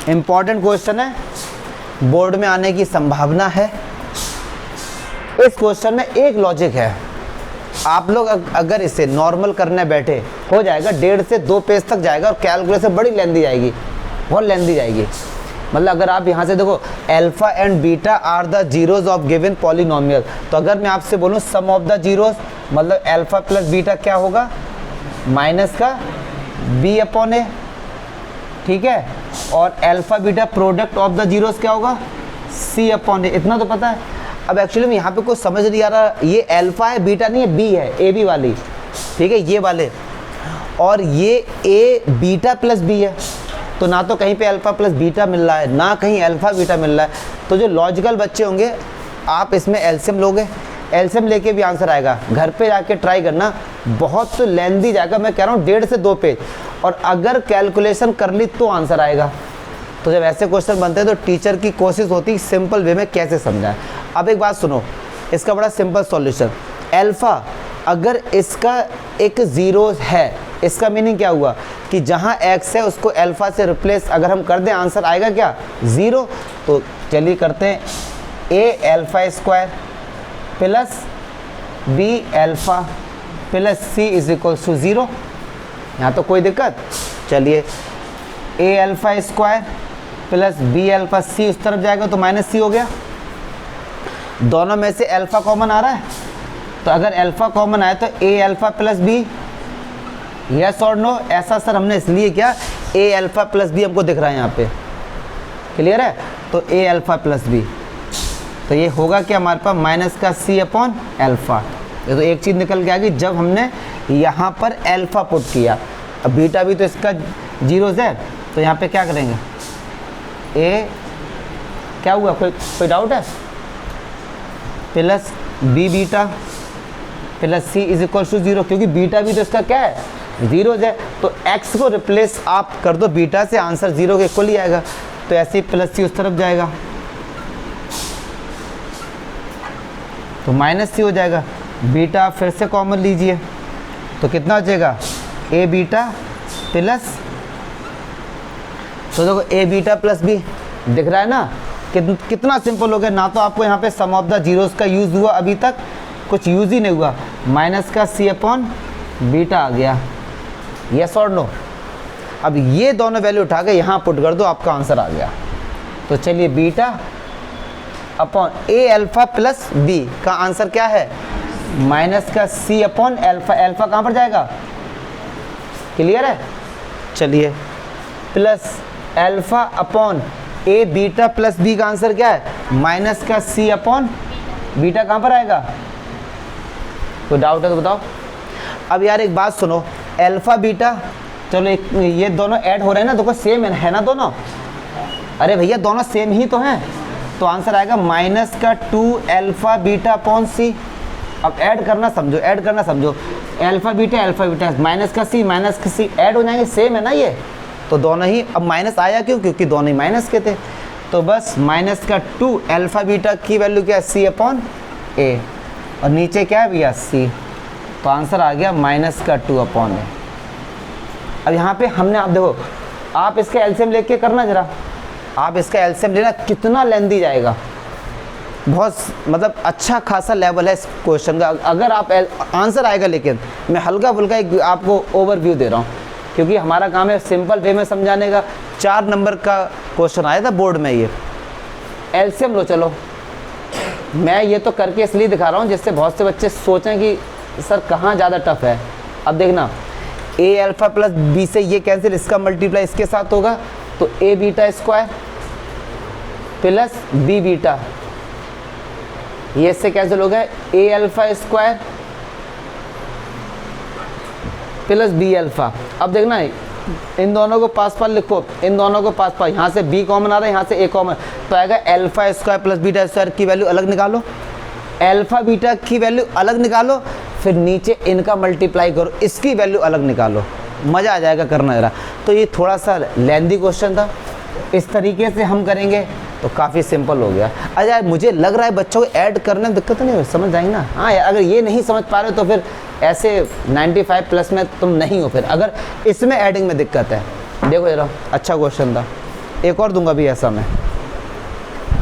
Important question है, board में आने की संभावना है। इस क्वेश्चन में एक लॉजिक है, आप लोग अगर इसे नॉर्मल करने बैठे हो जाएगा 1.5 से 2 पेज तक जाएगा और कैलकुलेशन बड़ी लेंदी जाएगी, बहुत लेंदी जाएगी। मतलब अगर आप यहाँ से देखो alpha and beta are the zeros of given polynomial, तो अगर मैं आपसे बोलूँ सम ऑफ द जीरोज मतलब अल्फा प्लस बीटा क्या होगा, माइनस का बी अपॉन ए, ठीक है, और alpha beta product of the zeros क्या होगा, सी अपॉन ए। इतना तो पता है। अब एक्चुअली में यहाँ पे कुछ समझ नहीं आ रहा, ये अल्फा है बीटा नहीं है, बी है, ए बी वाली, ठीक है, ये वाले, और ये ए बीटा प्लस बी है, तो ना तो कहीं पे अल्फा प्लस बीटा मिल रहा है ना कहीं अल्फा बीटा मिल रहा है। तो जो लॉजिकल बच्चे होंगे आप इसमें एलसीएम लोगे, एलसीएम लेके भी आंसर आएगा। घर पे जाके ट्राई करना, बहुत तो लेंदी जाएगा, मैं कह रहा हूँ 1.5 से 2 पेज, और अगर कैलकुलेशन कर ली तो आंसर आएगा। तो जब ऐसे क्वेश्चन बनते हैं तो टीचर की कोशिश होती है सिंपल वे में कैसे समझाएं। अब एक बात सुनो, इसका बड़ा सिंपल सॉल्यूशन, अल्फा अगर इसका एक ज़ीरो है, इसका मीनिंग क्या हुआ कि जहाँ x है उसको अल्फा से रिप्लेस अगर हम कर दें आंसर आएगा क्या, 0। तो चलिए करते हैं, a alpha square plus b alpha plus c is equal to 0। यहाँ तो कोई दिक्कत, चलिए a alpha square plus b alpha, c उस तरफ जाएगा तो माइनस सी हो गया। दोनों में से अल्फा कॉमन आ रहा है, तो अगर अल्फा कॉमन आए तो ए अल्फा प्लस बी, यस और नो। ऐसा सर हमने इसलिए किया, ए अल्फा प्लस बी हमको दिख रहा है यहाँ पे, क्लियर है, तो ए अल्फा प्लस बी, तो ये होगा क्या हमारे पास माइनस का सी अपॉन अल्फा। ये तो एक चीज़ निकल के आ गई जब हमने यहाँ पर अल्फा पुट किया। अब बीटा भी तो इसका जीरोज है, तो यहाँ पे क्या करेंगे, ए क्या हुआ, कोई डाउट है, plus b beta plus c is equal to 0, क्योंकि बीटा भी तो इसका क्या है, जीरोज है, तो x को रिप्लेस आप कर दो बीटा से, आंसर 0 के इक्वल ही आएगा। तो ऐसे ही प्लस सी उस तरफ जाएगा तो माइनस सी हो जाएगा, बीटा फिर से कॉमन लीजिए तो कितना बचेगा, ए बीटा प्लस, तो देखो ए बीटा प्लस बी दिख रहा है ना, कितना सिंपल हो गया। ना तो आपको यहाँ पे सम ऑफ द जीरोस का यूज़ हुआ, अभी तक कुछ यूज़ ही नहीं हुआ, माइनस का सी अपॉन बीटा आ गया, यस और नो। अब ये दोनों वैल्यू उठा के यहाँ पुट कर दो, आपका आंसर आ गया। तो चलिए बीटा अपॉन ए अल्फा प्लस बी का आंसर क्या है, माइनस का सी अपॉन अल्फा, अल्फा कहाँ पर जाएगा, क्लियर है, चलिए प्लस अल्फा अपॉन ए बीटा प्लस बी का आंसर क्या है, माइनस का सी अपॉन बीटा कहाँ पर आएगा, कोई डाउट है तो बताओ। अब यार एक बात सुनो, अल्फा बीटा, चलो ये दोनों ऐड हो रहे हैं ना, देखो सेम है ना दोनों, अरे भैया दोनों सेम ही तो हैं, तो आंसर आएगा माइनस का 2 अल्फा बीटा अपॉन सी। अब ऐड करना समझो, ऐड करना समझो, अल्फा बीटा माइनस का सी ऐड हो जाएंगे, सेम है ना ये, तो दोनों ही। अब माइनस आया क्यों, क्योंकि दोनों ही माइनस के थे, तो बस माइनस का 2 अल्फा बीटा की वैल्यू क्या है, सी अपॉन ए, और नीचे क्या है भैया सी, तो आंसर आ गया माइनस का 2 अपॉन ए। अब यहाँ पे हमने, आप देखो, आप इसका एलसीएम लेके करना जरा, आप इसका एलसीएम लेना, कितना लेंदी जाएगा, बहुत मतलब अच्छा खासा लेवल है इस क्वेश्चन का। अगर आप आंसर आएगा, लेकिन मैं हल्का फुल्का एक आपको ओवरव्यू दे रहा हूँ, क्योंकि हमारा काम है सिंपल वे में समझाने का। 4 नंबर का क्वेश्चन आया था बोर्ड में, ये एलसीएम लो। चलो मैं ये तो करके इसलिए दिखा रहा हूँ जिससे बहुत से बच्चे सोचें कि सर कहाँ ज़्यादा टफ है। अब देखना, ए अल्फा प्लस बी से ये कैंसिल, इसका मल्टीप्लाई इसके साथ होगा, तो a beta square plus b beta, ये इससे कैंसिल हो गया, a alpha square plus b alpha. अब देखना, इन दोनों को पास पास लिखो, इन दोनों को पास पास, यहाँ से बी कॉमन आ रहा है, यहाँ से ए कॉमन, तो आएगा alpha square plus beta square की वैल्यू अलग निकालो, अल्फा बीटा की वैल्यू अलग निकालो, फिर नीचे इनका मल्टीप्लाई करो, इसकी वैल्यू अलग निकालो, मज़ा आ जाएगा करना जरा। तो ये थोड़ा सा लेंदी क्वेश्चन था, इस तरीके से हम करेंगे तो काफ़ी सिंपल हो गया। अच्छा मुझे लग रहा है बच्चों को ऐड करने में दिक्कत नहीं हो, समझ जाएंगे ना। हाँ यार, अगर ये नहीं समझ पा रहे तो फिर ऐसे 95 प्लस में तुम नहीं हो, फिर अगर इसमें ऐडिंग में दिक्कत है। देखो जरा, अच्छा क्वेश्चन था। एक और दूंगा भी ऐसा मैं।